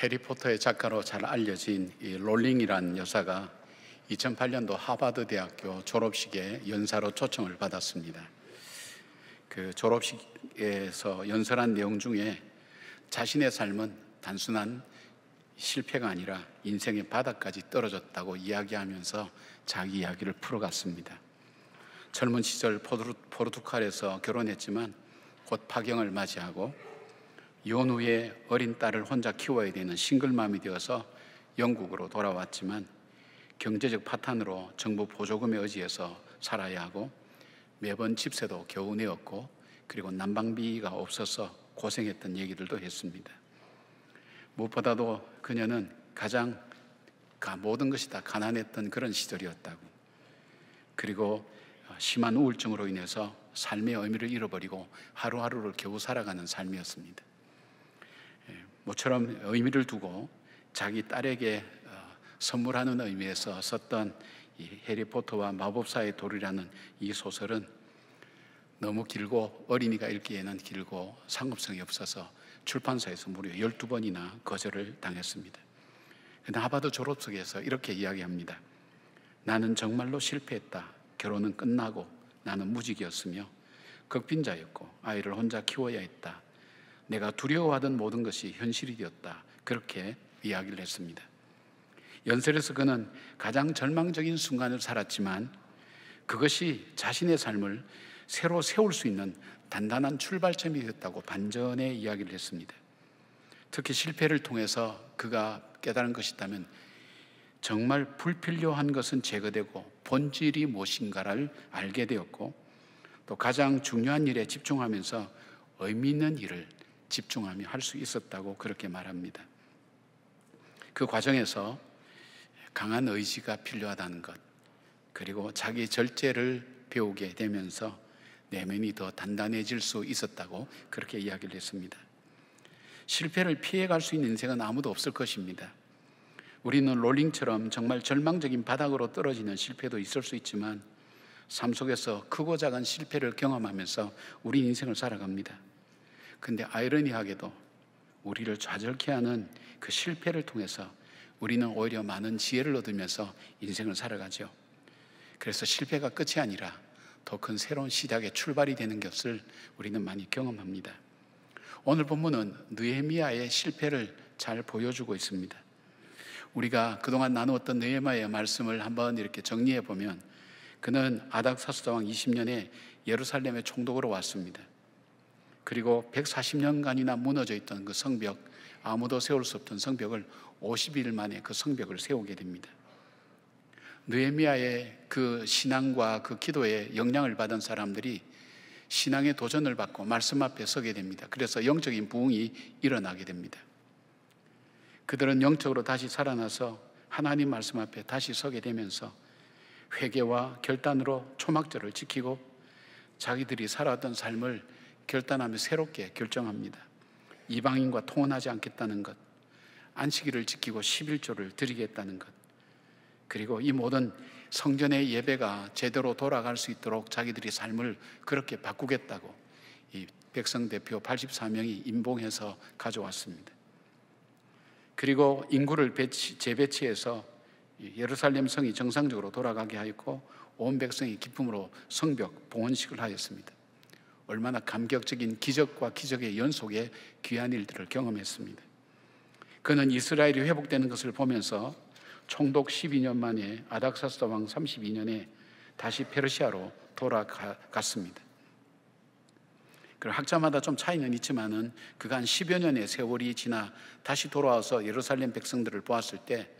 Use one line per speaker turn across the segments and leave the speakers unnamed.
해리포터의 작가로 잘 알려진 이 롤링이라는 여사가 2008년도 하버드 대학교 졸업식에 연사로 초청을 받았습니다. 그 졸업식에서 연설한 내용 중에 자신의 삶은 단순한 실패가 아니라 인생의 바닥까지 떨어졌다고 이야기하면서 자기 이야기를 풀어갔습니다. 젊은 시절 포르투갈에서 결혼했지만 곧 파경을 맞이하고 이혼 후에 어린 딸을 혼자 키워야 되는 싱글맘이 되어서 영국으로 돌아왔지만 경제적 파탄으로 정부 보조금에 의지해서 살아야 하고 매번 집세도 겨우 내었고 그리고 난방비가 없어서 고생했던 얘기들도 했습니다. 무엇보다도 그녀는 가장 모든 것이 다 가난했던 그런 시절이었다고, 그리고 심한 우울증으로 인해서 삶의 의미를 잃어버리고 하루하루를 겨우 살아가는 삶이었습니다. 모처럼 의미를 두고 자기 딸에게 선물하는 의미에서 썼던 이 해리포터와 마법사의 돌이라는 이 소설은 너무 길고 어린이가 읽기에는 길고 상업성이 없어서 출판사에서 무려 12번이나 거절을 당했습니다. 그런데 하버드 졸업식에서 이렇게 이야기합니다. 나는 정말로 실패했다. 결혼은 끝나고 나는 무직이었으며 극빈자였고 아이를 혼자 키워야 했다. 내가 두려워하던 모든 것이 현실이 되었다. 그렇게 이야기를 했습니다. 연설에서 그는 가장 절망적인 순간을 살았지만 그것이 자신의 삶을 새로 세울 수 있는 단단한 출발점이 되었다고 반전의 이야기를 했습니다. 특히 실패를 통해서 그가 깨달은 것이 있다면 정말 불필요한 것은 제거되고 본질이 무엇인가를 알게 되었고 또 가장 중요한 일에 집중하면서 의미 있는 일을 집중하며 할 수 있었다고 그렇게 말합니다. 그 과정에서 강한 의지가 필요하다는 것, 그리고 자기 절제를 배우게 되면서 내면이 더 단단해질 수 있었다고 그렇게 이야기를 했습니다. 실패를 피해갈 수 있는 인생은 아무도 없을 것입니다. 우리는 롤링처럼 정말 절망적인 바닥으로 떨어지는 실패도 있을 수 있지만 삶 속에서 크고 작은 실패를 경험하면서 우리 인생을 살아갑니다. 근데 아이러니하게도 우리를 좌절케 하는 그 실패를 통해서 우리는 오히려 많은 지혜를 얻으면서 인생을 살아가죠. 그래서 실패가 끝이 아니라 더 큰 새로운 시작의 출발이 되는 것을 우리는 많이 경험합니다. 오늘 본문은 느헤미야의 실패를 잘 보여주고 있습니다. 우리가 그동안 나누었던 느헤미야의 말씀을 한번 이렇게 정리해 보면 그는 아닥사스다 왕 20년에 예루살렘의 총독으로 왔습니다. 그리고 140년간이나 무너져 있던 그 성벽, 아무도 세울 수 없던 성벽을 50일 만에 그 성벽을 세우게 됩니다. 느헤미야의 그 신앙과 그 기도에 영향을 받은 사람들이 신앙의 도전을 받고 말씀 앞에 서게 됩니다. 그래서 영적인 부흥이 일어나게 됩니다. 그들은 영적으로 다시 살아나서 하나님 말씀 앞에 다시 서게 되면서 회개와 결단으로 초막절을 지키고 자기들이 살아왔던 삶을 결단하며 새롭게 결정합니다. 이방인과 통혼하지 않겠다는 것, 안식일을 지키고 11조를 드리겠다는 것, 그리고 이 모든 성전의 예배가 제대로 돌아갈 수 있도록 자기들이 삶을 그렇게 바꾸겠다고 이 백성 대표 84명이 임봉해서 가져왔습니다. 그리고 인구를 재배치해서 예루살렘 성이 정상적으로 돌아가게 하였고 온 백성이 기쁨으로 성벽 봉헌식을 하였습니다. 얼마나 감격적인 기적과 기적의 연속에 귀한 일들을 경험했습니다. 그는 이스라엘이 회복되는 것을 보면서 총독 12년 만에 아닥사스다 왕 32년에 다시 페르시아로 돌아갔습니다. 그리고 학자마다 좀 차이는 있지만은 그가 한 10여 년의 세월이 지나 다시 돌아와서 예루살렘 백성들을 보았을 때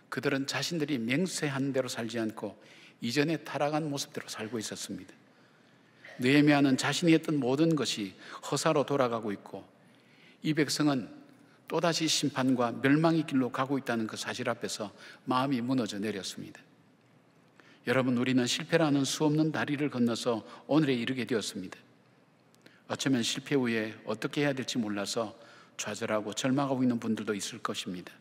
그들은 자신들이 맹세한 대로 살지 않고 이전에 타락한 모습대로 살고 있었습니다. 느헤미야는 자신이 했던 모든 것이 허사로 돌아가고 있고 이 백성은 또다시 심판과 멸망의 길로 가고 있다는 그 사실 앞에서 마음이 무너져 내렸습니다. 여러분, 우리는 실패라는 수없는 다리를 건너서 오늘에 이르게 되었습니다. 어쩌면 실패 후에 어떻게 해야 될지 몰라서 좌절하고 절망하고 있는 분들도 있을 것입니다.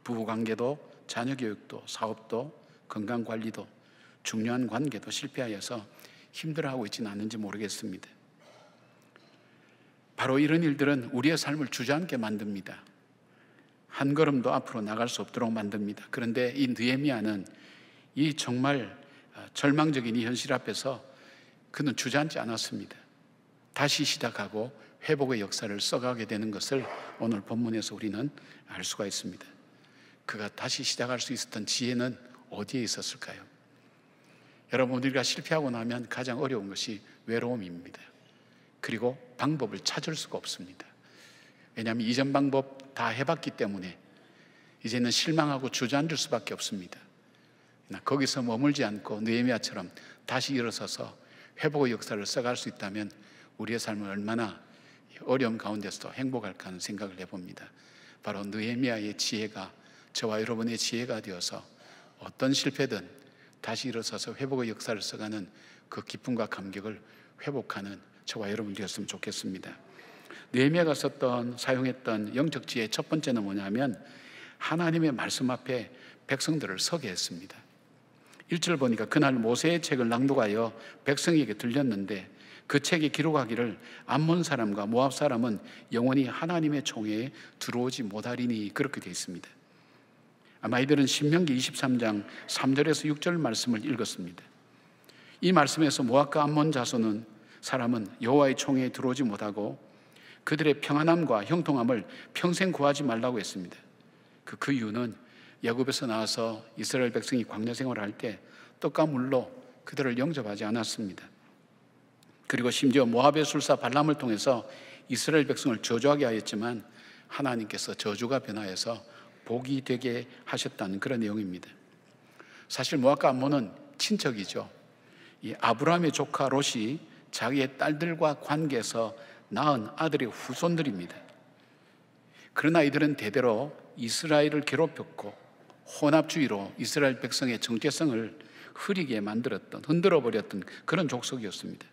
부부관계도, 자녀교육도, 사업도, 건강관리도, 중요한 관계도 실패하여서 힘들어하고 있지는 않은지 모르겠습니다. 바로 이런 일들은 우리의 삶을 주저앉게 만듭니다. 한 걸음도 앞으로 나갈 수 없도록 만듭니다. 그런데 이 느헤미야는 이 정말 절망적인 이 현실 앞에서 그는 주저앉지 않았습니다. 다시 시작하고 회복의 역사를 써가게 되는 것을 오늘 본문에서 우리는 알 수가 있습니다. 그가 다시 시작할 수 있었던 지혜는 어디에 있었을까요? 여러분, 우리가 실패하고 나면 가장 어려운 것이 외로움입니다. 그리고 방법을 찾을 수가 없습니다. 왜냐하면 이전 방법 다 해봤기 때문에 이제는 실망하고 주저앉을 수밖에 없습니다. 거기서 머물지 않고 느헤미야처럼 다시 일어서서 회복의 역사를 써갈 수 있다면 우리의 삶은 얼마나 어려움 가운데서도 행복할까 하는 생각을 해봅니다. 바로 느헤미야의 지혜가 저와 여러분의 지혜가 되어서 어떤 실패든 다시 일어서서 회복의 역사를 써가는 그 기쁨과 감격을 회복하는 저와 여러분 되었으면 좋겠습니다. 느헤미야가 사용했던 영적 지혜의 첫 번째는 뭐냐면 하나님의 말씀 앞에 백성들을 서게 했습니다. 1절 보니까 그날 모세의 책을 낭독하여 백성에게 들렸는데 그 책에 기록하기를 암몬 사람과 모압 사람은 영원히 하나님의 총회에 들어오지 못하리니, 그렇게 되어 있습니다. 아마 이들은 신명기 23장 3절에서 6절 말씀을 읽었습니다. 이 말씀에서 모압과 암몬 자손은 사람은 여호와의 총회에 들어오지 못하고 그들의 평안함과 형통함을 평생 구하지 말라고 했습니다. 그 이유는 야곱에서 나와서 이스라엘 백성이 광야 생활을 할 때 떡과 물로 그들을 영접하지 않았습니다. 그리고 심지어 모압의 술사 발람을 통해서 이스라엘 백성을 저주하게 하였지만 하나님께서 저주가 변하여서 복이 되게 하셨다는 그런 내용입니다. 사실 모압과 암몬은 친척이죠. 이 아브라함의 조카 롯이 자기의 딸들과 관계에서 낳은 아들의 후손들입니다. 그러나 이들은 대대로 이스라엘을 괴롭혔고 혼합주의로 이스라엘 백성의 정체성을 흐리게 만들었던, 흔들어 버렸던 그런 족속이었습니다.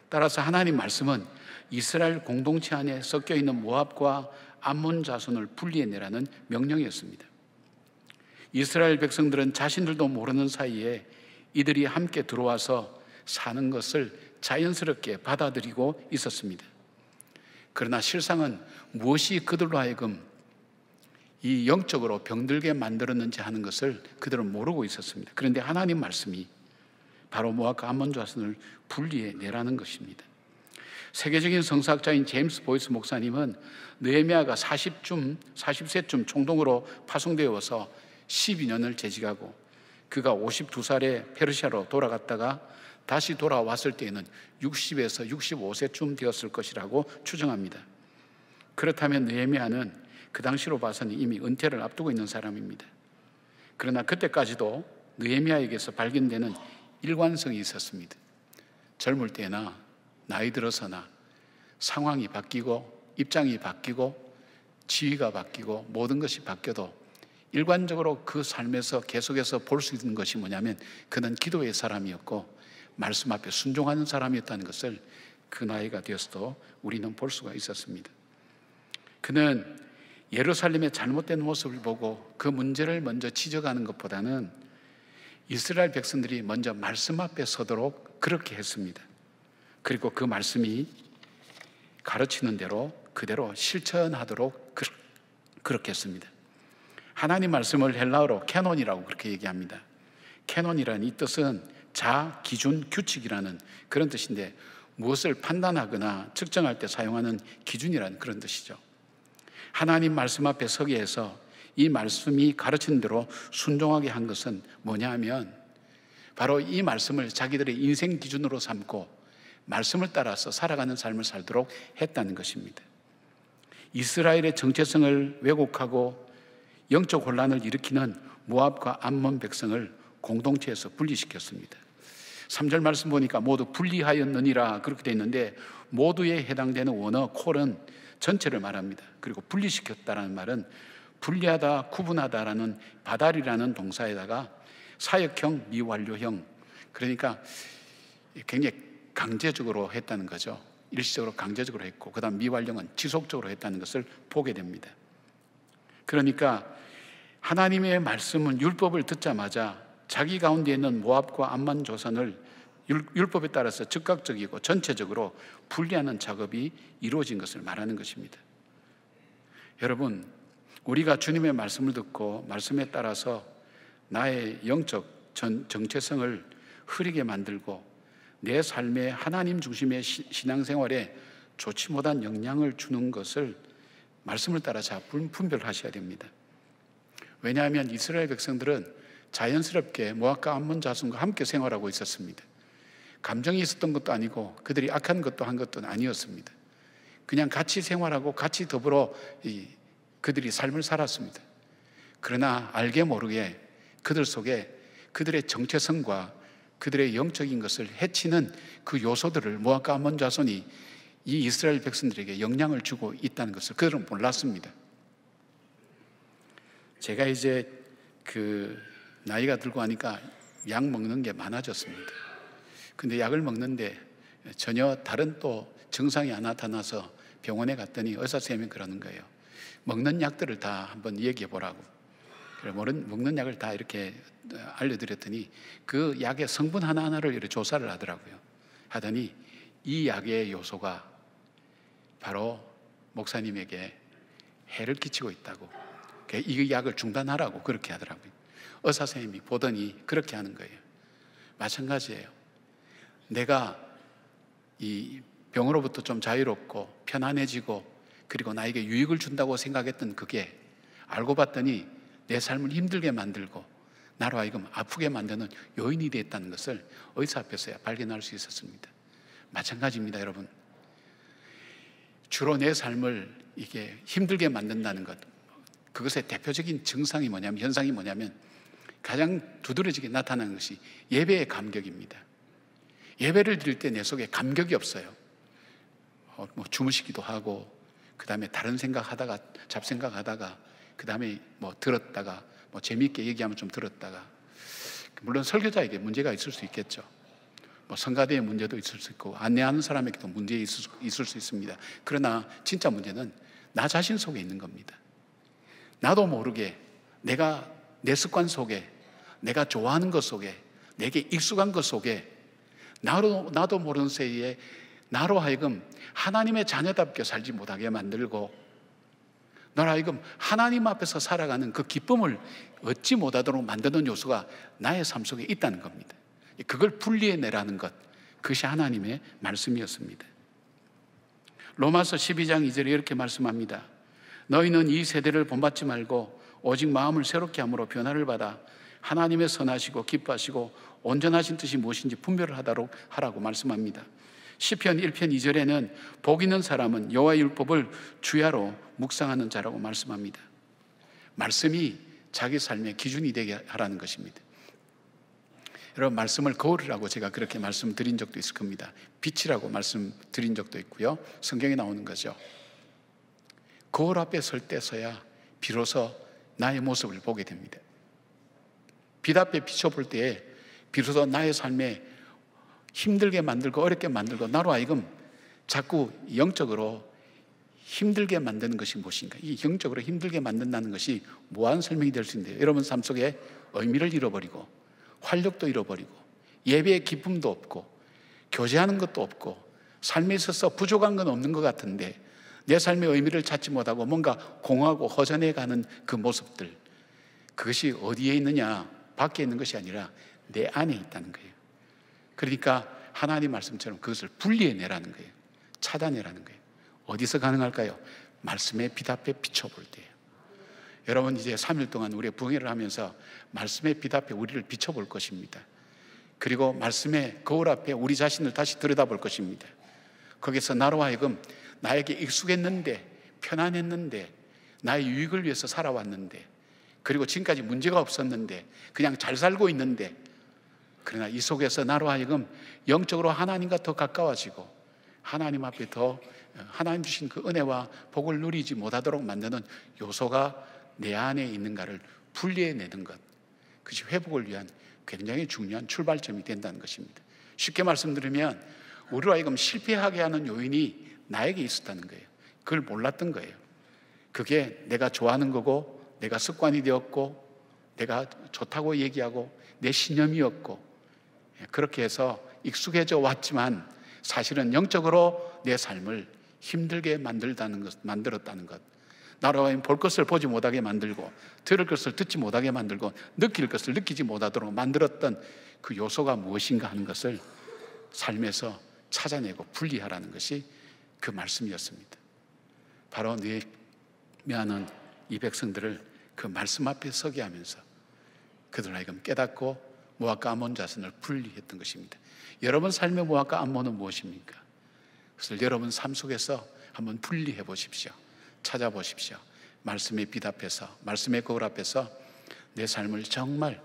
따라서 하나님 말씀은 이스라엘 공동체 안에 섞여 있는 모압과 암몬 자손을 분리해내라는 명령이었습니다. 이스라엘 백성들은 자신들도 모르는 사이에 이들이 함께 들어와서 사는 것을 자연스럽게 받아들이고 있었습니다. 그러나 실상은 무엇이 그들로 하여금 이 영적으로 병들게 만들었는지 하는 것을 그들은 모르고 있었습니다. 그런데 하나님 말씀이 바로 모압과 암몬 자손을 분리해내라는 것입니다. 세계적인 성서학자인 제임스 보이스 목사님은 느헤미야가 40세쯤 총독으로 파송되어서 12년을 재직하고 그가 52살에 페르시아로 돌아갔다가 다시 돌아왔을 때에는 60에서 65세쯤 되었을 것이라고 추정합니다. 그렇다면 느헤미야는 그 당시로 봐서는 이미 은퇴를 앞두고 있는 사람입니다. 그러나 그때까지도 느헤미야에게서 발견되는 일관성이 있었습니다. 젊을 때나 나이 들어서나 상황이 바뀌고 입장이 바뀌고 지위가 바뀌고 모든 것이 바뀌어도 일관적으로 그 삶에서 계속해서 볼 수 있는 것이 뭐냐면 그는 기도의 사람이었고 말씀 앞에 순종하는 사람이었다는 것을 그 나이가 되어서도 우리는 볼 수가 있었습니다. 그는 예루살렘의 잘못된 모습을 보고 그 문제를 먼저 지적하는 것보다는 이스라엘 백성들이 먼저 말씀 앞에 서도록 그렇게 했습니다. 그리고 그 말씀이 가르치는 대로 그대로 실천하도록 그렇게 했습니다. 하나님 말씀을 헬라어로 캐논이라고 그렇게 얘기합니다. 캐논이라는 이 뜻은 자, 기준, 규칙이라는 그런 뜻인데 무엇을 판단하거나 측정할 때 사용하는 기준이라는 그런 뜻이죠. 하나님 말씀 앞에 서게 해서 이 말씀이 가르치는 대로 순종하게 한 것은 뭐냐 하면 바로 이 말씀을 자기들의 인생 기준으로 삼고 말씀을 따라서 살아가는 삶을 살도록 했다는 것입니다. 이스라엘의 정체성을 왜곡하고 영적 혼란을 일으키는 모압과 암몬 백성을 공동체에서 분리시켰습니다. 3절 말씀 보니까 모두 분리하였느니라 그렇게 되어 있는데 모두에 해당되는 원어 콜은 전체를 말합니다. 그리고 분리시켰다라는 말은 분리하다, 구분하다라는 바달이라는 동사에다가 사역형, 미완료형, 그러니까 굉장히 강제적으로 했다는 거죠. 일시적으로 강제적으로 했고 그 다음 미완료는 지속적으로 했다는 것을 보게 됩니다. 그러니까 하나님의 말씀은 율법을 듣자마자 자기 가운데 있는 모압과 암몬 조선을 율법에 따라서 즉각적이고 전체적으로 분리하는 작업이 이루어진 것을 말하는 것입니다. 여러분, 우리가 주님의 말씀을 듣고 말씀에 따라서 나의 영적 정체성을 흐리게 만들고 내 삶의 하나님 중심의 신앙생활에 좋지 못한 영향을 주는 것을 말씀을 따라 잘 분별하셔야 됩니다. 왜냐하면 이스라엘 백성들은 자연스럽게 모압과 암몬 자손과 함께 생활하고 있었습니다. 감정이 있었던 것도 아니고 그들이 악한 것도 한 것도 아니었습니다. 그냥 같이 생활하고 같이 더불어 그들이 삶을 살았습니다. 그러나 알게 모르게 그들 속에 그들의 정체성과 그들의 영적인 것을 해치는 그 요소들을 모압과 암몬 자손이 이 이스라엘 백성들에게 영향을 주고 있다는 것을 그들은 몰랐습니다. 제가 이제 나이가 들고 하니까 약 먹는 게 많아졌습니다. 근데 약을 먹는데 전혀 다른 또 증상이 안 나타나서 병원에 갔더니 의사 선생님이 그러는 거예요. 먹는 약들을 다 한번 얘기해 보라고. 그래 먹는 약을 다 이렇게 알려드렸더니 그 약의 성분 하나하나를 이렇게 조사를 하더라고요. 하더니 이 약의 요소가 바로 목사님에게 해를 끼치고 있다고. 이 약을 중단하라고 그렇게 하더라고요. 의사 선생님이 보더니 그렇게 하는 거예요. 마찬가지예요. 내가 이 병으로부터 좀 자유롭고 편안해지고 그리고 나에게 유익을 준다고 생각했던 그게 알고 봤더니 내 삶을 힘들게 만들고 나로 하여금 아프게 만드는 요인이 되었다는 것을 의사 앞에서야 발견할 수 있었습니다. 마찬가지입니다, 여러분. 주로 내 삶을 이게 힘들게 만든다는 것, 그것의 대표적인 증상이 뭐냐면, 현상이 뭐냐면 가장 두드러지게 나타나는 것이 예배의 감격입니다. 예배를 드릴 때 내 속에 감격이 없어요. 주무시기도 하고, 그 다음에 다른 생각하다가, 잡생각하다가, 그 다음에 들었다가, 재미있게 얘기하면 좀 들었다가, 물론 설교자에게 문제가 있을 수 있겠죠. 성가대의 문제도 있을 수 있고, 안내하는 사람에게도 문제 있을 수 있습니다. 그러나 진짜 문제는 나 자신 속에 있는 겁니다. 나도 모르게 내가 내 습관 속에, 내가 좋아하는 것 속에, 내게 익숙한 것 속에 나도 모르는 새에 나로 하여금 하나님의 자녀답게 살지 못하게 만들고, 나로 하여금 하나님 앞에서 살아가는 그 기쁨을 얻지 못하도록 만드는 요소가 나의 삶 속에 있다는 겁니다. 그걸 분리해내라는 것, 그것이 하나님의 말씀이었습니다. 로마서 12장 2절에 이렇게 말씀합니다. 너희는 이 세대를 본받지 말고 오직 마음을 새롭게 함으로 변화를 받아 하나님의 선하시고 기뻐하시고 온전하신 뜻이 무엇인지 분별을 하라고 말씀합니다. 시편 1편 2절에는 복 있는 사람은 여호와의 율법을 주야로 묵상하는 자라고 말씀합니다. 말씀이 자기 삶의 기준이 되게 하라는 것입니다. 여러분, 말씀을 거울이라고 제가 그렇게 말씀드린 적도 있을 겁니다. 빛이라고 말씀드린 적도 있고요. 성경에 나오는 거죠. 거울 앞에 설 때서야 비로소 나의 모습을 보게 됩니다. 빛 앞에 비춰볼 때에 비로소 나의 삶에 힘들게 만들고 어렵게 만들고 나로 하여금 자꾸 영적으로 힘들게 만드는 것이 무엇인가? 이 영적으로 힘들게 만든다는 것이 무한 설명이 될 수 있는데요. 여러분 삶 속에 의미를 잃어버리고 활력도 잃어버리고 예배의 기쁨도 없고 교제하는 것도 없고 삶에 있어서 부족한 건 없는 것 같은데 내 삶의 의미를 찾지 못하고 뭔가 공허하고 허전해가는 그 모습들, 그것이 어디에 있느냐? 밖에 있는 것이 아니라 내 안에 있다는 거예요. 그러니까 하나님 말씀처럼 그것을 분리해내라는 거예요. 차단해라는 거예요. 어디서 가능할까요? 말씀의 빛 앞에 비춰볼 때예요. 여러분, 이제 3일 동안 우리의 부흥회를 하면서 말씀의 빛 앞에 우리를 비춰볼 것입니다. 그리고 말씀의 거울 앞에 우리 자신을 다시 들여다볼 것입니다. 거기서 나로 하여금 나에게 익숙했는데, 편안했는데, 나의 유익을 위해서 살아왔는데, 그리고 지금까지 문제가 없었는데 그냥 잘 살고 있는데, 그러나 이 속에서 나로 하여금 영적으로 하나님과 더 가까워지고 하나님 앞에 더 하나님 주신 그 은혜와 복을 누리지 못하도록 만드는 요소가 내 안에 있는가를 분리해내는 것, 그것이 회복을 위한 굉장히 중요한 출발점이 된다는 것입니다. 쉽게 말씀드리면 우리로 하여금 실패하게 하는 요인이 나에게 있었다는 거예요. 그걸 몰랐던 거예요. 그게 내가 좋아하는 거고 내가 습관이 되었고 내가 좋다고 얘기하고 내 신념이었고, 그렇게 해서 익숙해져 왔지만 사실은 영적으로 내 삶을 힘들게 만들었다는 것, 나라와 볼 것을 보지 못하게 만들고, 들을 것을 듣지 못하게 만들고, 느낄 것을 느끼지 못하도록 만들었던 그 요소가 무엇인가 하는 것을 삶에서 찾아내고 분리하라는 것이 그 말씀이었습니다. 바로 느헤미야는 이 백성들을 그 말씀 앞에 서게 하면서 그들 하여금 깨닫고 모압과 암몬 자손을 분리했던 것입니다. 여러분 삶의 모압과 암몬은 무엇입니까? 그래서 여러분 삶 속에서 한번 분리해 보십시오. 찾아보십시오. 말씀에 비답해서, 말씀의 거울 앞에서 내 삶을 정말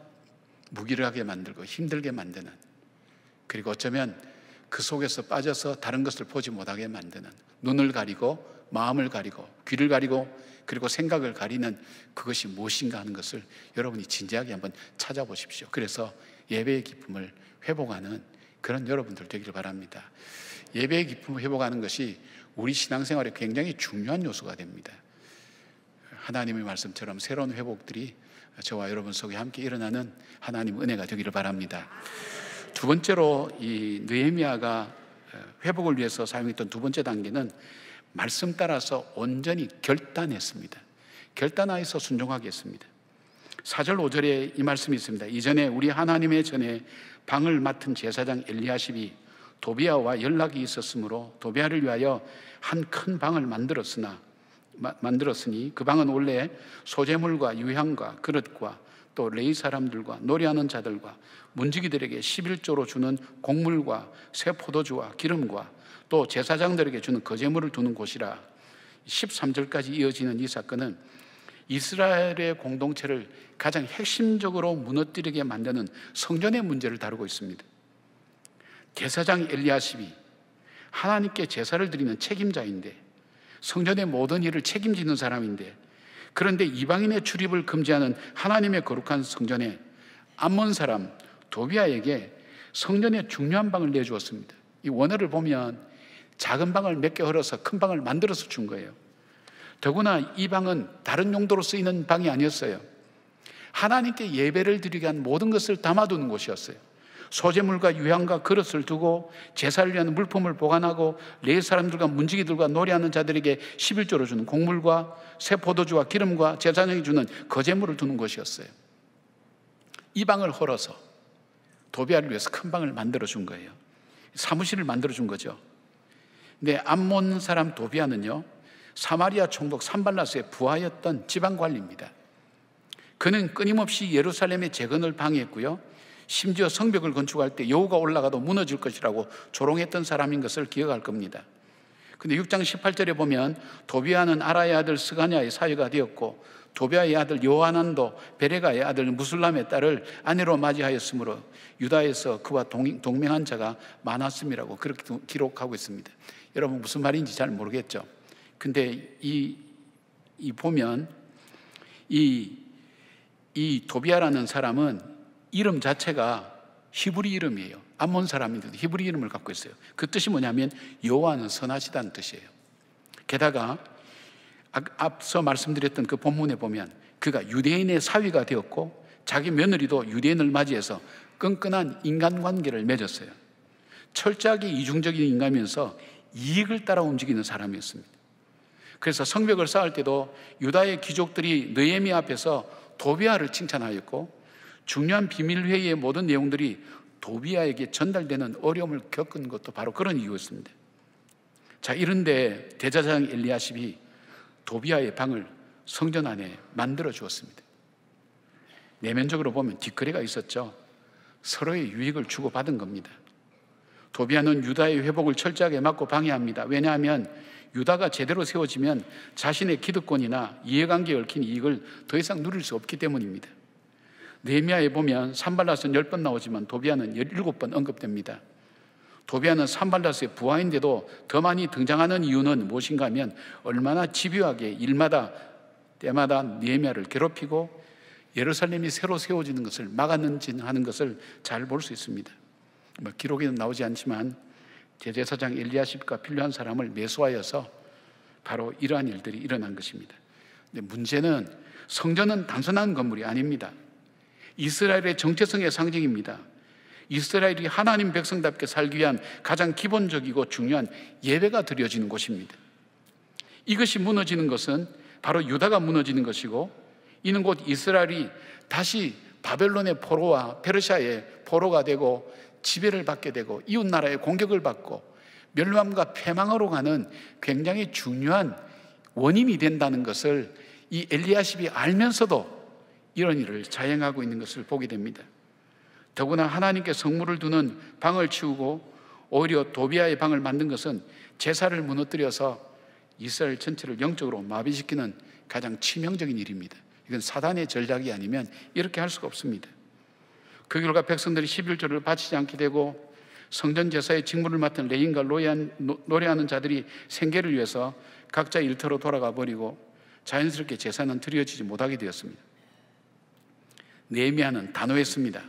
무기력하게 만들고 힘들게 만드는, 그리고 어쩌면 그 속에서 빠져서 다른 것을 보지 못하게 만드는, 눈을 가리고 마음을 가리고 귀를 가리고 그리고 생각을 가리는 그것이 무엇인가 하는 것을 여러분이 진지하게 한번 찾아보십시오. 그래서 예배의 기쁨을 회복하는 그런 여러분들 되기를 바랍니다. 예배의 기쁨을 회복하는 것이 우리 신앙생활에 굉장히 중요한 요소가 됩니다. 하나님의 말씀처럼 새로운 회복들이 저와 여러분 속에 함께 일어나는 하나님 은혜가 되기를 바랍니다. 두 번째로 이 느헤미야가 회복을 위해서 사용했던 두 번째 단계는 말씀 따라서 온전히 결단했습니다. 결단하여서 순종하게 했습니다. 4절 5절에 이 말씀이 있습니다. 이전에 우리 하나님의 전에 방을 맡은 제사장 엘리야십이 도비야와 연락이 있었으므로 도비야를 위하여 한 큰 방을 만들었으니 그 방은 원래 소재물과 유향과 그릇과 또 레위 사람들과 노래하는 자들과 문지기들에게 11조로 주는 곡물과 새 포도주와 기름과 또 제사장들에게 주는 거제물을 두는 곳이라. 13절까지 이어지는 이 사건은 이스라엘의 공동체를 가장 핵심적으로 무너뜨리게 만드는 성전의 문제를 다루고 있습니다. 제사장 엘리야십이 하나님께 제사를 드리는 책임자인데, 성전의 모든 일을 책임지는 사람인데, 그런데 이방인의 출입을 금지하는 하나님의 거룩한 성전에 암몬 사람 도비야에게 성전의 중요한 방을 내주었습니다. 이 원어를 보면 작은 방을 몇 개 헐어서 큰 방을 만들어서 준 거예요. 더구나 이 방은 다른 용도로 쓰이는 방이 아니었어요. 하나님께 예배를 드리게 한 모든 것을 담아두는 곳이었어요. 소재물과 유향과 그릇을 두고 제사를 위한 물품을 보관하고 레위 사람들과 문지기들과 노래하는 자들에게 11조로 주는 곡물과 새 포도주와 기름과 제사장이 주는 거제물을 두는 곳이었어요. 이 방을 헐어서 도비야를 위해서 큰 방을 만들어 준 거예요. 사무실을 만들어 준 거죠. 근데 암몬 사람 도비야는요, 사마리아 총독 산발라스의 부하였던 지방관리입니다. 그는 끊임없이 예루살렘의 재건을 방해했고요, 심지어 성벽을 건축할 때 여호가 올라가도 무너질 것이라고 조롱했던 사람인 것을 기억할 겁니다. 근데 6장 18절에 보면 도비야는 아라의 아들 스가냐의 사위가 되었고 도비야의 아들 요하난도 베레가의 아들 무술람의 딸을 아내로 맞이하였으므로 유다에서 그와 동맹한 자가 많았음이라고 그렇게 기록하고 있습니다. 여러분 무슨 말인지 잘 모르겠죠. 근데 보면 이 도비야라는 사람은 이름 자체가 히브리 이름이에요. 암몬 사람인데도 히브리 이름을 갖고 있어요. 그 뜻이 뭐냐면 여호와는 선하시다는 뜻이에요. 게다가 앞서 말씀드렸던 그 본문에 보면 그가 유대인의 사위가 되었고 자기 며느리도 유대인을 맞이해서 끈끈한 인간관계를 맺었어요. 철저하게 이중적인 인간이면서 이익을 따라 움직이는 사람이었습니다. 그래서 성벽을 쌓을 때도 유다의 귀족들이 느헤미야 앞에서 도비야를 칭찬하였고 중요한 비밀회의의 모든 내용들이 도비야에게 전달되는 어려움을 겪은 것도 바로 그런 이유였습니다. 자, 이런데 대제사장 엘리야십이 도비야의 방을 성전 안에 만들어 주었습니다. 내면적으로 보면 뒷거래가 있었죠. 서로의 유익을 주고받은 겁니다. 도비야는 유다의 회복을 철저하게 막고 방해합니다. 왜냐하면 유다가 제대로 세워지면 자신의 기득권이나 이해관계에 얽힌 이익을 더 이상 누릴 수 없기 때문입니다. 느헤미야에 보면 산발라스는 10번 나오지만 도비야는 17번 언급됩니다. 도비야는 산발라스의 부하인데도 더 많이 등장하는 이유는 무엇인가 하면 얼마나 집요하게 때마다 느헤미야를 괴롭히고 예루살렘이 새로 세워지는 것을 막았는지 하는 것을 잘 볼 수 있습니다. 기록에는 나오지 않지만 대제사장 엘리야십과 필요한 사람을 매수하여서 바로 이러한 일들이 일어난 것입니다. 근데 문제는 성전은 단순한 건물이 아닙니다. 이스라엘의 정체성의 상징입니다. 이스라엘이 하나님 백성답게 살기 위한 가장 기본적이고 중요한 예배가 드려지는 곳입니다. 이것이 무너지는 것은 바로 유다가 무너지는 것이고, 이는 곧 이스라엘이 다시 바벨론의 포로와 페르시아의 포로가 되고 지배를 받게 되고 이웃나라의 공격을 받고 멸망과 패망으로 가는 굉장히 중요한 원인이 된다는 것을 이 엘리야십이 알면서도 이런 일을 자행하고 있는 것을 보게 됩니다. 더구나 하나님께 성물을 두는 방을 치우고 오히려 도비아의 방을 만든 것은 제사를 무너뜨려서 이스라엘 전체를 영적으로 마비시키는 가장 치명적인 일입니다. 이건 사단의 전략이 아니면 이렇게 할 수가 없습니다. 그 결과 백성들이 11조를 바치지 않게 되고 성전 제사의 직무를 맡은 레인과 노래하는 자들이 생계를 위해서 각자 일터로 돌아가 버리고 자연스럽게 제사는 드려지지 못하게 되었습니다. 느헤미야는 단호했습니다.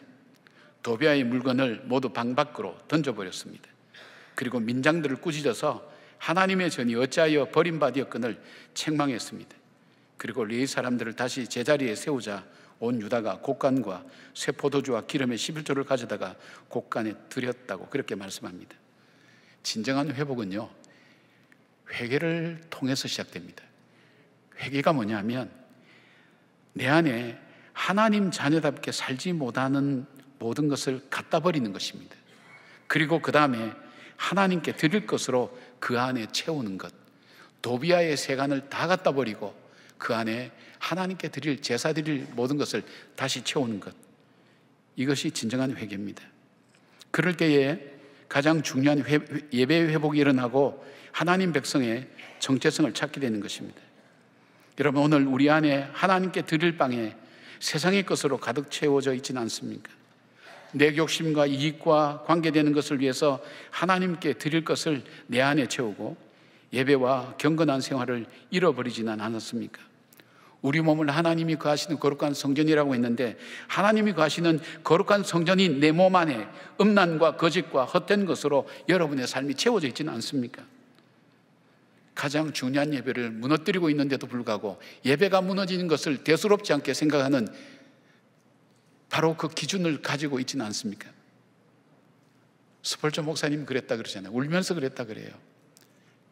도비아의 물건을 모두 방 밖으로 던져버렸습니다. 그리고 민장들을 꾸짖어서 하나님의 전이 어찌하여 버림받았건을 책망했습니다. 그리고 레위 사람들을 다시 제자리에 세우자 온 유다가 곡간과 새 포도주와 기름의 11조를 가져다가 곡간에 드렸다고 그렇게 말씀합니다. 진정한 회복은요, 회개를 통해서 시작됩니다. 회개가 뭐냐면 내 안에 하나님 자녀답게 살지 못하는 모든 것을 갖다 버리는 것입니다. 그리고 그 다음에 하나님께 드릴 것으로 그 안에 채우는 것. 도비아의 세간을 다 갖다 버리고 그 안에 하나님께 드릴 제사 드릴 모든 것을 다시 채우는 것. 이것이 진정한 회개입니다. 그럴 때에 가장 중요한 예배의 회복이 일어나고 하나님 백성의 정체성을 찾게 되는 것입니다. 여러분, 오늘 우리 안에 하나님께 드릴 방에 세상의 것으로 가득 채워져 있지는 않습니까? 내 욕심과 이익과 관계되는 것을 위해서 하나님께 드릴 것을 내 안에 채우고 예배와 경건한 생활을 잃어버리지는 않았습니까? 우리 몸을 하나님이 거하시는 거룩한 성전이라고 했는데 하나님이 거하시는 거룩한 성전인 내 몸 안에 음란과 거짓과 헛된 것으로 여러분의 삶이 채워져 있지는 않습니까? 가장 중요한 예배를 무너뜨리고 있는데도 불구하고 예배가 무너지는 것을 대수롭지 않게 생각하는 바로 그 기준을 가지고 있지는 않습니까? 스펄전 목사님 그랬다 그러잖아요. 울면서 그랬다 그래요.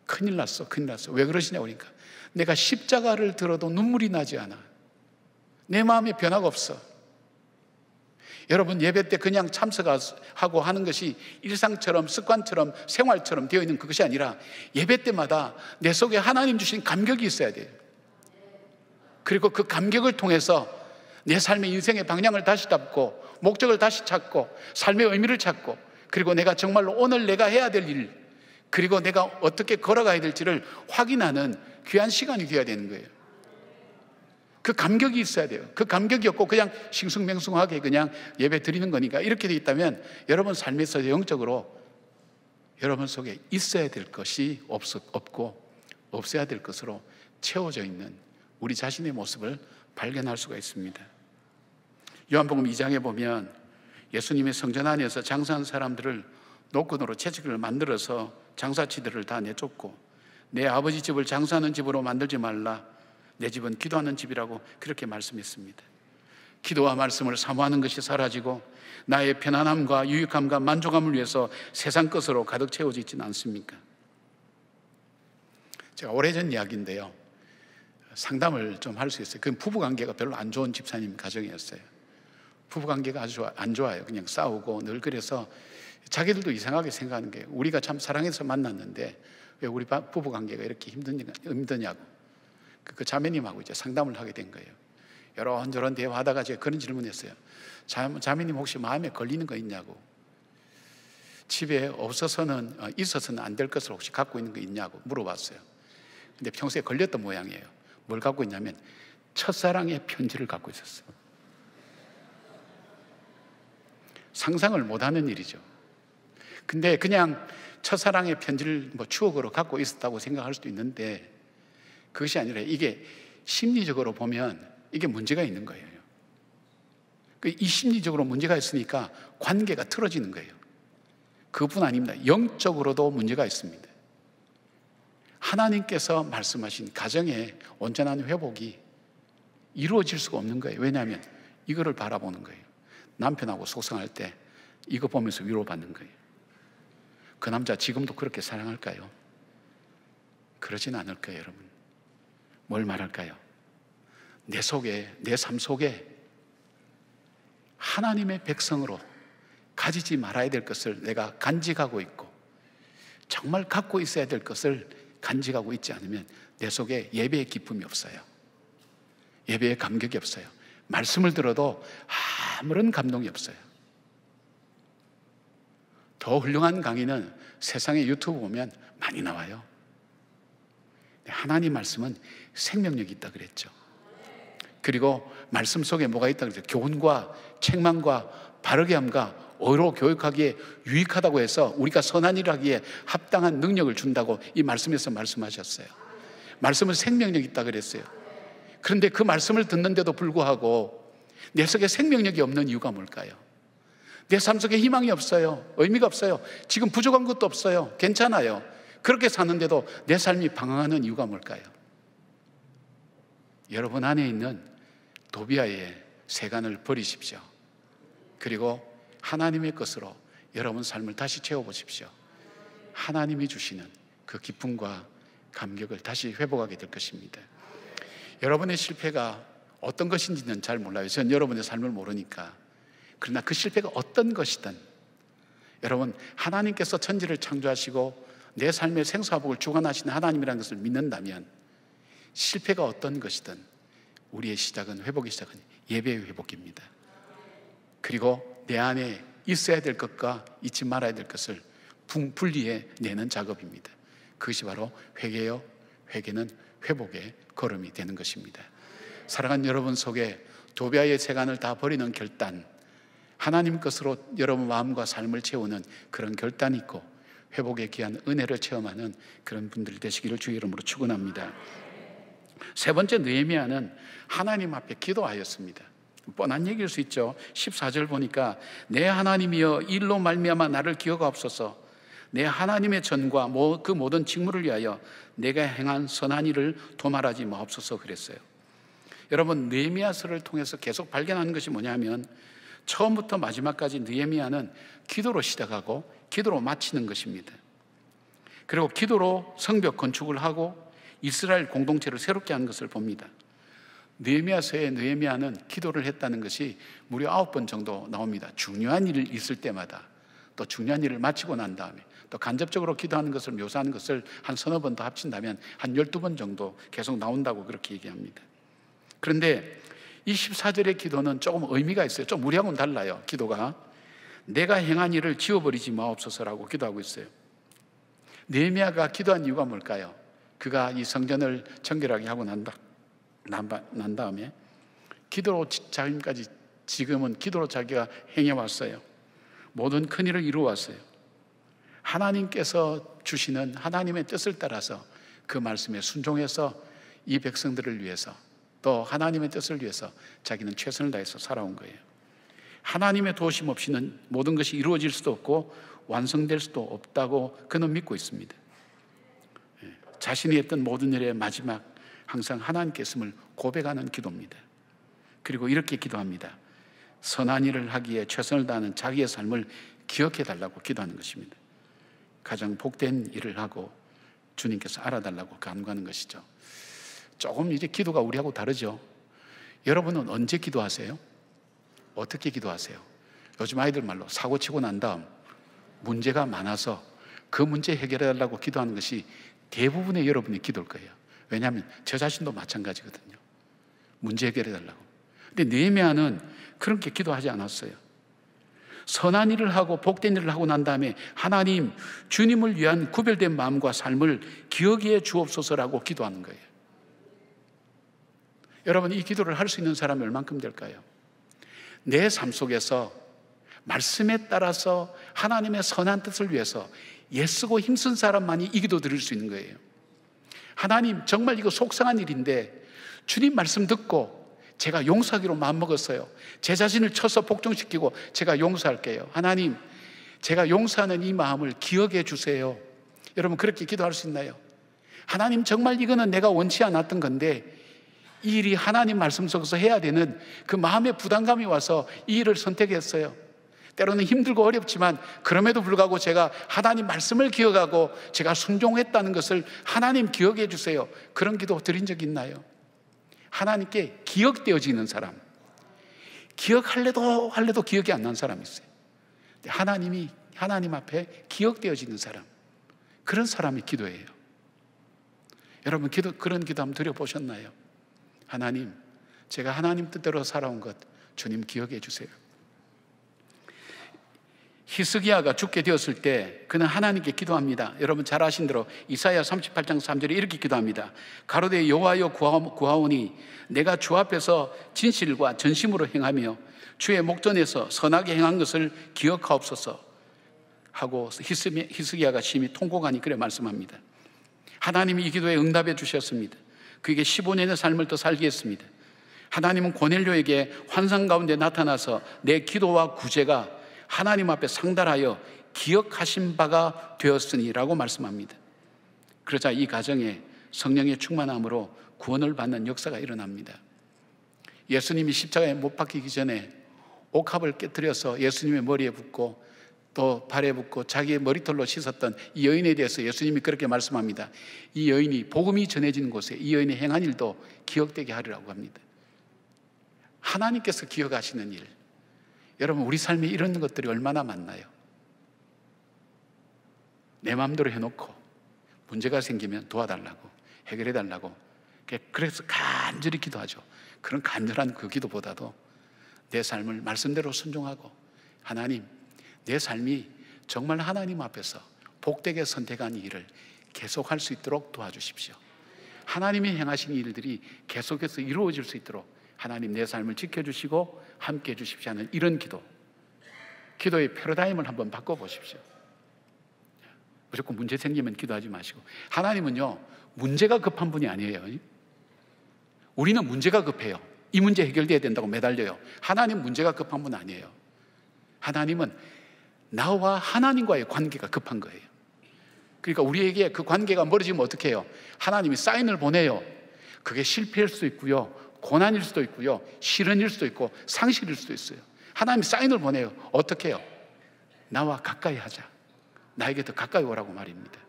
큰일 났어, 큰일 났어. 왜 그러시냐고 그러니까 내가 십자가를 들어도 눈물이 나지 않아. 내 마음에 변화가 없어. 여러분, 예배 때 그냥 참석하고 하는 것이 일상처럼 습관처럼 생활처럼 되어 있는 그것이 아니라 예배 때마다 내 속에 하나님 주신 감격이 있어야 돼요. 그리고 그 감격을 통해서 내 삶의 인생의 방향을 다시 잡고 목적을 다시 찾고 삶의 의미를 찾고 그리고 내가 정말로 오늘 내가 해야 될 일 그리고 내가 어떻게 걸어가야 될지를 확인하는 귀한 시간이 되어야 되는 거예요. 그 감격이 있어야 돼요. 그 감격이 없고 그냥 싱숭맹숭하게 그냥 예배 드리는 거니까 이렇게 돼 있다면 여러분 삶에서 영적으로 여러분 속에 있어야 될 것이 없고 없어야 될 것으로 채워져 있는 우리 자신의 모습을 발견할 수가 있습니다. 요한복음 2장에 보면 예수님의 성전 안에서 장사한 사람들을 노건으로 채찍을 만들어서 장사치들을 다 내쫓고 내 아버지 집을 장사하는 집으로 만들지 말라. 내 집은 기도하는 집이라고 그렇게 말씀했습니다. 기도와 말씀을 사모하는 것이 사라지고 나의 편안함과 유익함과 만족함을 위해서 세상 것으로 가득 채워져 있지는 않습니까? 제가 오래전 이야기인데요, 상담을 좀 할 수 있어요. 그 부부관계가 별로 안 좋은 집사님 가정이었어요. 부부관계가 아주 안 좋아요. 그냥 싸우고 늘 그래서 자기들도 이상하게 생각하는 게 우리가 참 사랑해서 만났는데 왜 우리 부부관계가 이렇게 힘드냐고 그 자매님하고 이제 상담을 하게 된 거예요. 이런저런 대화하다가 제가 그런 질문했어요. 자매님 혹시 마음에 걸리는 거 있냐고, 집에 있어서는 안 될 것을 혹시 갖고 있는 거 있냐고 물어봤어요. 근데 평소에 걸렸던 모양이에요. 뭘 갖고 있냐면 첫사랑의 편지를 갖고 있었어요. 상상을 못하는 일이죠. 근데 그냥 첫사랑의 편지를 추억으로 갖고 있었다고 생각할 수도 있는데 그것이 아니라 이게 심리적으로 보면 이게 문제가 있는 거예요. 이 심리적으로 문제가 있으니까 관계가 틀어지는 거예요. 그뿐 아닙니다. 영적으로도 문제가 있습니다. 하나님께서 말씀하신 가정의 온전한 회복이 이루어질 수가 없는 거예요. 왜냐하면 이거를 바라보는 거예요. 남편하고 속상할 때 이거 보면서 위로받는 거예요. 그 남자 지금도 그렇게 사랑할까요? 그러진 않을 거예요, 여러분. 뭘 말할까요? 내 속에, 내 삶 속에 하나님의 백성으로 가지지 말아야 될 것을 내가 간직하고 있고, 정말 갖고 있어야 될 것을 간직하고 있지 않으면 내 속에 예배의 기쁨이 없어요. 예배의 감격이 없어요. 말씀을 들어도 아무런 감동이 없어요. 더 훌륭한 강의는 세상에 유튜브 보면 많이 나와요. 하나님 말씀은 생명력이 있다 그랬죠. 그리고 말씀 속에 뭐가 있다 그랬죠. 교훈과 책망과 바르게 함과 어로 교육하기에 유익하다고 해서 우리가 선한 일을 하기에 합당한 능력을 준다고 이 말씀에서 말씀하셨어요. 말씀은 생명력이 있다 그랬어요. 그런데 그 말씀을 듣는데도 불구하고 내 속에 생명력이 없는 이유가 뭘까요? 내 삶 속에 희망이 없어요. 의미가 없어요. 지금 부족한 것도 없어요. 괜찮아요. 그렇게 사는데도 내 삶이 방황하는 이유가 뭘까요? 여러분 안에 있는 도비아의 세간을 버리십시오. 그리고 하나님의 것으로 여러분 삶을 다시 채워보십시오. 하나님이 주시는 그 기쁨과 감격을 다시 회복하게 될 것입니다. 여러분의 실패가 어떤 것인지는 잘 몰라요. 전 여러분의 삶을 모르니까. 그러나 그 실패가 어떤 것이든 여러분, 하나님께서 천지를 창조하시고 내 삶의 생사복을 주관하시는 하나님이라는 것을 믿는다면 실패가 어떤 것이든 우리의 시작은, 회복의 시작은 예배의 회복입니다. 그리고 내 안에 있어야 될 것과 잊지 말아야 될 것을 분리해 내는 작업입니다. 그것이 바로 회개요. 회개는 회복의 걸음이 되는 것입니다. 사랑하는 여러분 속에 도비아의 세간을 다 버리는 결단, 하나님 것으로 여러분 마음과 삶을 채우는 그런 결단이 있고 회복의 귀한 은혜를 체험하는 그런 분들이 되시기를 주의 이름으로 축원합니다. 세 번째, 느헤미야는 하나님 앞에 기도하였습니다. 뻔한 얘기일 수 있죠. 14절 보니까 내 하나님이여 일로 말미암아 나를 기억하옵소서. 내 하나님의 전과 그 모든 직무를 위하여 내가 행한 선한 일을 도말하지 마옵소서 그랬어요. 여러분, 느헤미야서를 통해서 계속 발견하는 것이 뭐냐면 처음부터 마지막까지 느헤미야는 기도로 시작하고 기도로 마치는 것입니다. 그리고 기도로 성벽 건축을 하고 이스라엘 공동체를 새롭게 하는 것을 봅니다. 느헤미야서에 느헤미야는 기도를 했다는 것이 무려 9번 정도 나옵니다. 중요한 일이 있을 때마다, 또 중요한 일을 마치고 난 다음에, 또 간접적으로 기도하는 것을 묘사하는 것을 한 서너 번 더 합친다면 한 12번 정도 계속 나온다고 그렇게 얘기합니다. 그런데 이 14절의 기도는 조금 의미가 있어요. 좀 우리하고는 달라요. 기도가 내가 행한 일을 지워버리지 마옵소서라고 기도하고 있어요. 느헤미야가 기도한 이유가 뭘까요? 그가 이 성전을 정결하게 하고 난 다음에 기도로 자기까지 지금은 기도로 자기가 행해왔어요. 모든 큰 일을 이루어왔어요. 하나님께서 주시는 하나님의 뜻을 따라서 그 말씀에 순종해서 이 백성들을 위해서, 또 하나님의 뜻을 위해서 자기는 최선을 다해서 살아온 거예요. 하나님의 도우심 없이는 모든 것이 이루어질 수도 없고 완성될 수도 없다고 그는 믿고 있습니다. 자신이 했던 모든 일의 마지막 항상 하나님께 있음을 고백하는 기도입니다. 그리고 이렇게 기도합니다. 선한 일을 하기에 최선을 다하는 자기의 삶을 기억해 달라고 기도하는 것입니다. 가장 복된 일을 하고 주님께서 알아달라고 간구하는 것이죠. 조금 이제 기도가 우리하고 다르죠. 여러분은 언제 기도하세요? 어떻게 기도하세요? 요즘 아이들 말로 사고 치고 난 다음 문제가 많아서 그 문제 해결해 달라고 기도하는 것이 대부분의 여러분의 기도일 거예요. 왜냐하면 저 자신도 마찬가지거든요. 문제 해결해 달라고. 근데 느헤미야는 그렇게 기도하지 않았어요. 선한 일을 하고 복된 일을 하고 난 다음에 하나님, 주님을 위한 구별된 마음과 삶을 기억해 주옵소서라고 기도하는 거예요. 여러분, 이 기도를 할 수 있는 사람이 얼만큼 될까요? 내 삶 속에서 말씀에 따라서 하나님의 선한 뜻을 위해서 애쓰고 힘쓴 사람만이 이 기도 드릴 수 있는 거예요. 하나님, 정말 이거 속상한 일인데 주님 말씀 듣고 제가 용서하기로 마음먹었어요. 제 자신을 쳐서 복종시키고 제가 용서할게요. 하나님, 제가 용서하는 이 마음을 기억해 주세요. 여러분, 그렇게 기도할 수 있나요? 하나님, 정말 이거는 내가 원치 않았던 건데 이 일이 하나님 말씀 속에서 해야 되는 그 마음의 부담감이 와서 이 일을 선택했어요. 때로는 힘들고 어렵지만 그럼에도 불구하고 제가 하나님 말씀을 기억하고 제가 순종했다는 것을 하나님 기억해 주세요. 그런 기도 드린 적 있나요? 하나님께 기억되어지는 사람, 기억할래도 기억이 안 난 사람이 있어요. 하나님이 하나님 앞에 기억되어지는 사람, 그런 사람이 기도예요. 여러분 그런 기도 한번 드려보셨나요? 하나님, 제가 하나님 뜻대로 살아온 것 주님 기억해 주세요. 히스기야가 죽게 되었을 때 그는 하나님께 기도합니다. 여러분 잘 아신 대로 이사야 38장 3절에 이렇게 기도합니다. 가로되 여호와여 구하오니 내가 주 앞에서 진실과 전심으로 행하며 주의 목전에서 선하게 행한 것을 기억하옵소서 하고 히스기야가 심히 통곡하니 그래 말씀합니다. 하나님이 이 기도에 응답해 주셨습니다. 그에게 15년의 삶을 더 살게 했습니다. 하나님은 고넬료에게 환상 가운데 나타나서 내 기도와 구제가 하나님 앞에 상달하여 기억하신 바가 되었으니라고 말씀합니다. 그러자 이 가정에 성령의 충만함으로 구원을 받는 역사가 일어납니다. 예수님이 십자가에 못 박히기 전에 옥합을 깨뜨려서 예수님의 머리에 붓고 또 발에 붓고 자기의 머리털로 씻었던 이 여인에 대해서 예수님이 그렇게 말씀합니다. 이 여인이 복음이 전해지는 곳에 이 여인의 행한 일도 기억되게 하리라고 합니다. 하나님께서 기억하시는 일, 여러분 우리 삶에 이런 것들이 얼마나 많나요? 내 마음대로 해놓고 문제가 생기면 도와달라고, 해결해달라고, 그래서 간절히 기도하죠. 그런 간절한 그 기도보다도 내 삶을 말씀대로 순종하고, 하나님 내 삶이 정말 하나님 앞에서 복되게 선택한 이 일을 계속할 수 있도록 도와주십시오. 하나님이 행하신 일들이 계속해서 이루어질 수 있도록 하나님 내 삶을 지켜주시고 함께해 주십시오 하는 이런 기도의 패러다임을 한번 바꿔보십시오. 무조건 문제 생기면 기도하지 마시고, 하나님은요 문제가 급한 분이 아니에요. 우리는 문제가 급해요. 이 문제 해결돼야 된다고 매달려요. 하나님 문제가 급한 분 아니에요. 하나님은 나와 하나님과의 관계가 급한 거예요. 그러니까 우리에게 그 관계가 멀어지면 어떻게 해요? 하나님이 사인을 보내요. 그게 실패일 수도 있고요, 고난일 수도 있고요, 실현일 수도 있고 상실일 수도 있어요. 하나님이 사인을 보내요. 어떻게 해요? 나와 가까이 하자, 나에게 더 가까이 오라고 말입니다.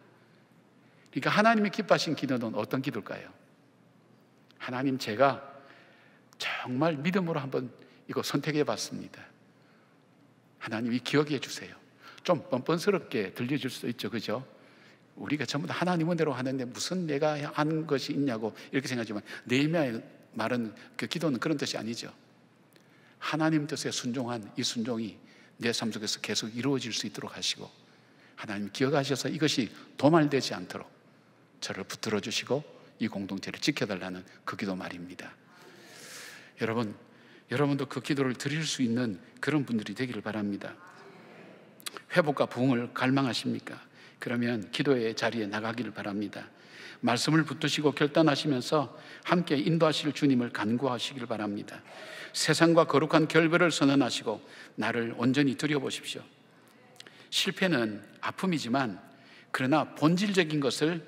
그러니까 하나님이 기뻐하신 기도는 어떤 기도일까요? 하나님, 제가 정말 믿음으로 한번 이거 선택해 봤습니다. 하나님이 기억해 주세요. 좀 뻔뻔스럽게 들려질 수도 있죠, 그죠? 우리가 전부 다 하나님 은혜로 하는데 무슨 내가 한 것이 있냐고 이렇게 생각하지만, 느헤미야의 말은, 그 기도는 그런 뜻이 아니죠. 하나님 뜻에 순종한 이 순종이 내 삶 속에서 계속 이루어질 수 있도록 하시고, 하나님 기억하셔서 이것이 도말되지 않도록 저를 붙들어 주시고 이 공동체를 지켜달라는 그 기도 말입니다. 여러분도 그 기도를 드릴 수 있는 그런 분들이 되기를 바랍니다. 회복과 부흥을 갈망하십니까? 그러면 기도의 자리에 나가기를 바랍니다. 말씀을 붙드시고 결단하시면서 함께 인도하실 주님을 간구하시길 바랍니다. 세상과 거룩한 결별을 선언하시고 나를 온전히 들여보십시오. 실패는 아픔이지만 그러나 본질적인 것을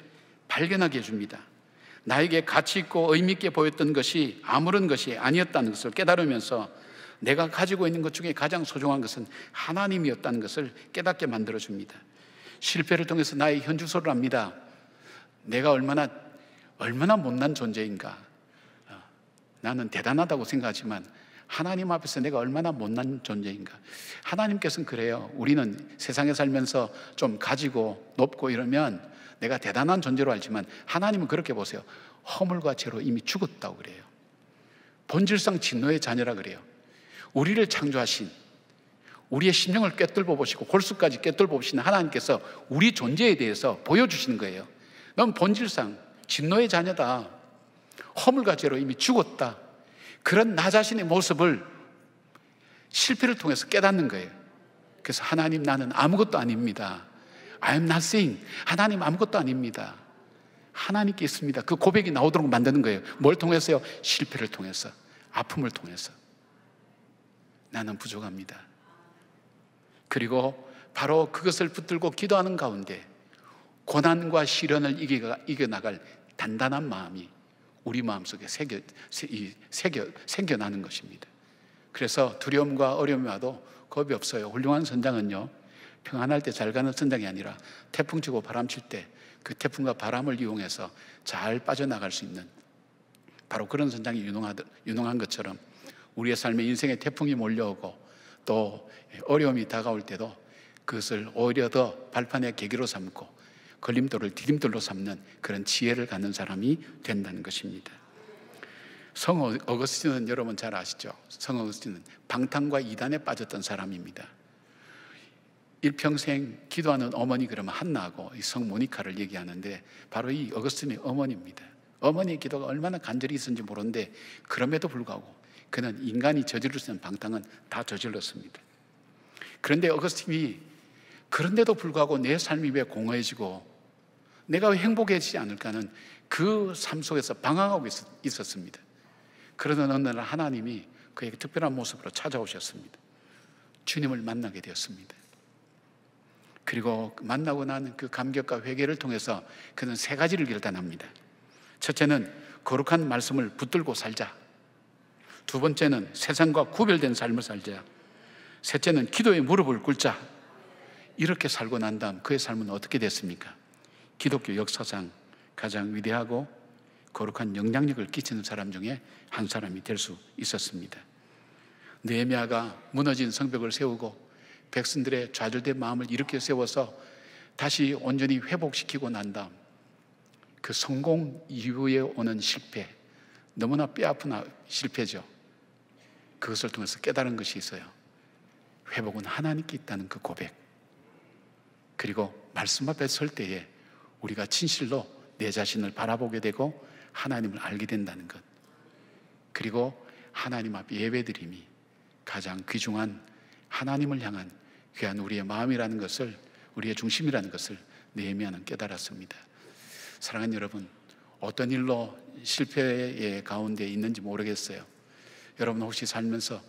발견하게 해줍니다. 나에게 가치 있고 의미 있게 보였던 것이 아무런 것이 아니었다는 것을 깨달으면서 내가 가지고 있는 것 중에 가장 소중한 것은 하나님이었다는 것을 깨닫게 만들어줍니다. 실패를 통해서 나의 현주소를 합니다. 내가 얼마나 못난 존재인가. 나는 대단하다고 생각하지만 하나님 앞에서 내가 얼마나 못난 존재인가. 하나님께서는 그래요. 우리는 세상에 살면서 좀 가지고 높고 이러면 내가 대단한 존재로 알지만 하나님은 그렇게 보세요. 허물과 죄로 이미 죽었다고 그래요. 본질상 진노의 자녀라 그래요. 우리를 창조하신, 우리의 심령을 꿰뚫어 보시고 골수까지 꿰뚫어 보시는 하나님께서 우리 존재에 대해서 보여주시는 거예요. 넌 본질상 진노의 자녀다. 허물과 죄로 이미 죽었다. 그런 나 자신의 모습을 실패를 통해서 깨닫는 거예요. 그래서 하나님, 나는 아무것도 아닙니다. I am nothing. 하나님 아무것도 아닙니다. 하나님께 있습니다. 그 고백이 나오도록 만드는 거예요. 뭘 통해서요? 실패를 통해서, 아픔을 통해서. 나는 부족합니다. 그리고 바로 그것을 붙들고 기도하는 가운데 고난과 시련을 이겨나갈 단단한 마음이 우리 마음속에 생겨나는 것입니다. 그래서 두려움과 어려움이 와도 겁이 없어요. 훌륭한 선장은요, 평안할 때 잘 가는 선장이 아니라 태풍 치고 바람 칠 때 그 태풍과 바람을 이용해서 잘 빠져나갈 수 있는, 바로 그런 선장이 유능한 것처럼 우리의 삶에 인생의 태풍이 몰려오고 또 어려움이 다가올 때도 그것을 오히려 더 발판의 계기로 삼고 걸림돌을 디딤돌로 삼는 그런 지혜를 갖는 사람이 된다는 것입니다. 성 어거스틴은 여러분 잘 아시죠? 성 어거스틴은 방탕과 이단에 빠졌던 사람입니다. 일평생 기도하는 어머니 그러면 한나하고 성 모니카를 얘기하는데 바로 이 어거스틴의 어머니입니다. 어머니의 기도가 얼마나 간절히 있었는지 모르는데 그럼에도 불구하고 그는 인간이 저지를 수 있는 방탕은 다 저질렀습니다. 그런데 어거스틴이 그런데도 불구하고 내 삶이 왜 공허해지고 내가 왜 행복해지지 않을까는 그 삶 속에서 방황하고 있었습니다. 그러던 어느 날 하나님이 그에게 특별한 모습으로 찾아오셨습니다. 주님을 만나게 되었습니다. 그리고 만나고 난 그 감격과 회개를 통해서 그는 세 가지를 결단합니다. 첫째는 거룩한 말씀을 붙들고 살자. 두 번째는 세상과 구별된 삶을 살자. 셋째는 기도에 무릎을 꿇자. 이렇게 살고 난 다음 그의 삶은 어떻게 됐습니까? 기독교 역사상 가장 위대하고 거룩한 영향력을 끼치는 사람 중에 한 사람이 될 수 있었습니다. 느헤미야가 무너진 성벽을 세우고 백성들의 좌절된 마음을 일으켜 세워서 다시 온전히 회복시키고 난 다음 그 성공 이후에 오는 실패, 너무나 뼈아픈 실패죠. 그것을 통해서 깨달은 것이 있어요. 회복은 하나님께 있다는 그 고백, 그리고 말씀 앞에 설 때에 우리가 진실로 내 자신을 바라보게 되고 하나님을 알게 된다는 것, 그리고 하나님 앞에 예배드림이 가장 귀중한 하나님을 향한 귀한 우리의 마음이라는 것을, 우리의 중심이라는 것을 느헤미야는 깨달았습니다. 사랑하는 여러분, 어떤 일로 실패의 가운데 있는지 모르겠어요. 여러분 혹시 살면서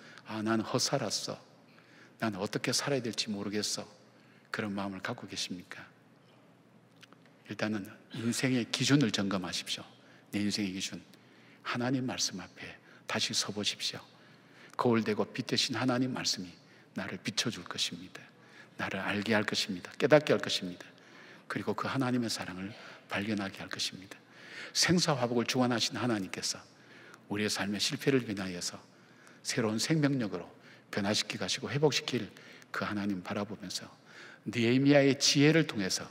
난 헛살았어, 난 어떻게 살아야 될지 모르겠어, 그런 마음을 갖고 계십니까? 일단은 인생의 기준을 점검하십시오. 내 인생의 기준, 하나님 말씀 앞에 다시 서보십시오. 거울되고 빛 대신 하나님 말씀이 나를 비춰줄 것입니다. 나를 알게 할 것입니다. 깨닫게 할 것입니다. 그리고 그 하나님의 사랑을 발견하게 할 것입니다. 생사화복을 주관하신 하나님께서 우리의 삶의 실패를 변화해서 새로운 생명력으로 변화시켜 가시고 회복시킬 그 하나님 바라보면서 느헤미야의 지혜를 통해서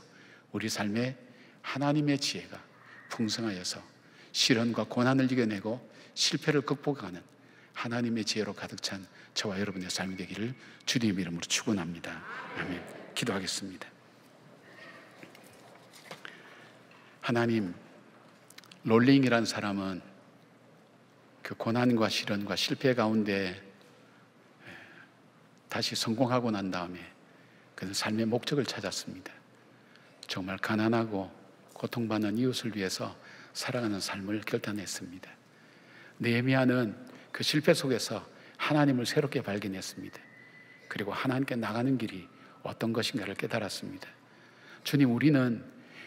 우리 삶에 하나님의 지혜가 풍성하여서 시련과 고난을 이겨내고 실패를 극복하는 하나님의 지혜로 가득 찬 저와 여러분의 삶이 되기를 주님의 이름으로 축원합니다. 아멘. 기도하겠습니다. 하나님, 롤링이라는 사람은 그 고난과 시련과 실패 가운데 다시 성공하고 난 다음에 그는 삶의 목적을 찾았습니다. 정말 가난하고 고통받는 이웃을 위해서 살아가는 삶을 결단했습니다. 느헤미야는 그 실패 속에서 하나님을 새롭게 발견했습니다. 그리고 하나님께 나가는 길이 어떤 것인가를 깨달았습니다. 주님, 우리는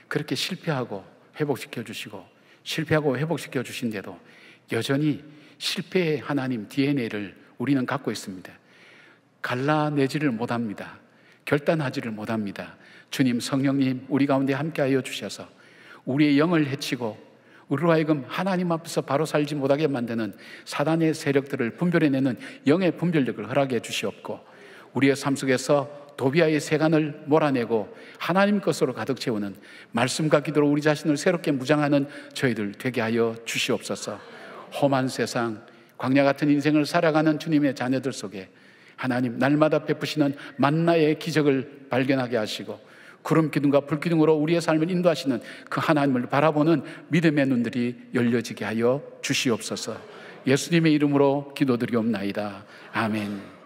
그렇게 실패하고 회복시켜 주시고 실패하고 회복시켜 주신데도 여전히 실패의 하나님 DNA를 우리는 갖고 있습니다. 갈라내지를 못합니다. 결단하지를 못합니다. 주님, 성령님, 우리 가운데 함께하여 주셔서 우리의 영을 해치고 우리로 하여금 하나님 앞에서 바로 살지 못하게 만드는 사단의 세력들을 분별해내는 영의 분별력을 허락해 주시옵고, 우리의 삶 속에서 도비아의 세간을 몰아내고 하나님 것으로 가득 채우는 말씀과 기도로 우리 자신을 새롭게 무장하는 저희들 되게 하여 주시옵소서. 험한 세상, 광야 같은 인생을 살아가는 주님의 자녀들 속에 하나님 날마다 베푸시는 만나의 기적을 발견하게 하시고 구름 기둥과 불 기둥으로 우리의 삶을 인도하시는 그 하나님을 바라보는 믿음의 눈들이 열려지게 하여 주시옵소서. 예수님의 이름으로 기도드리옵나이다. 아멘.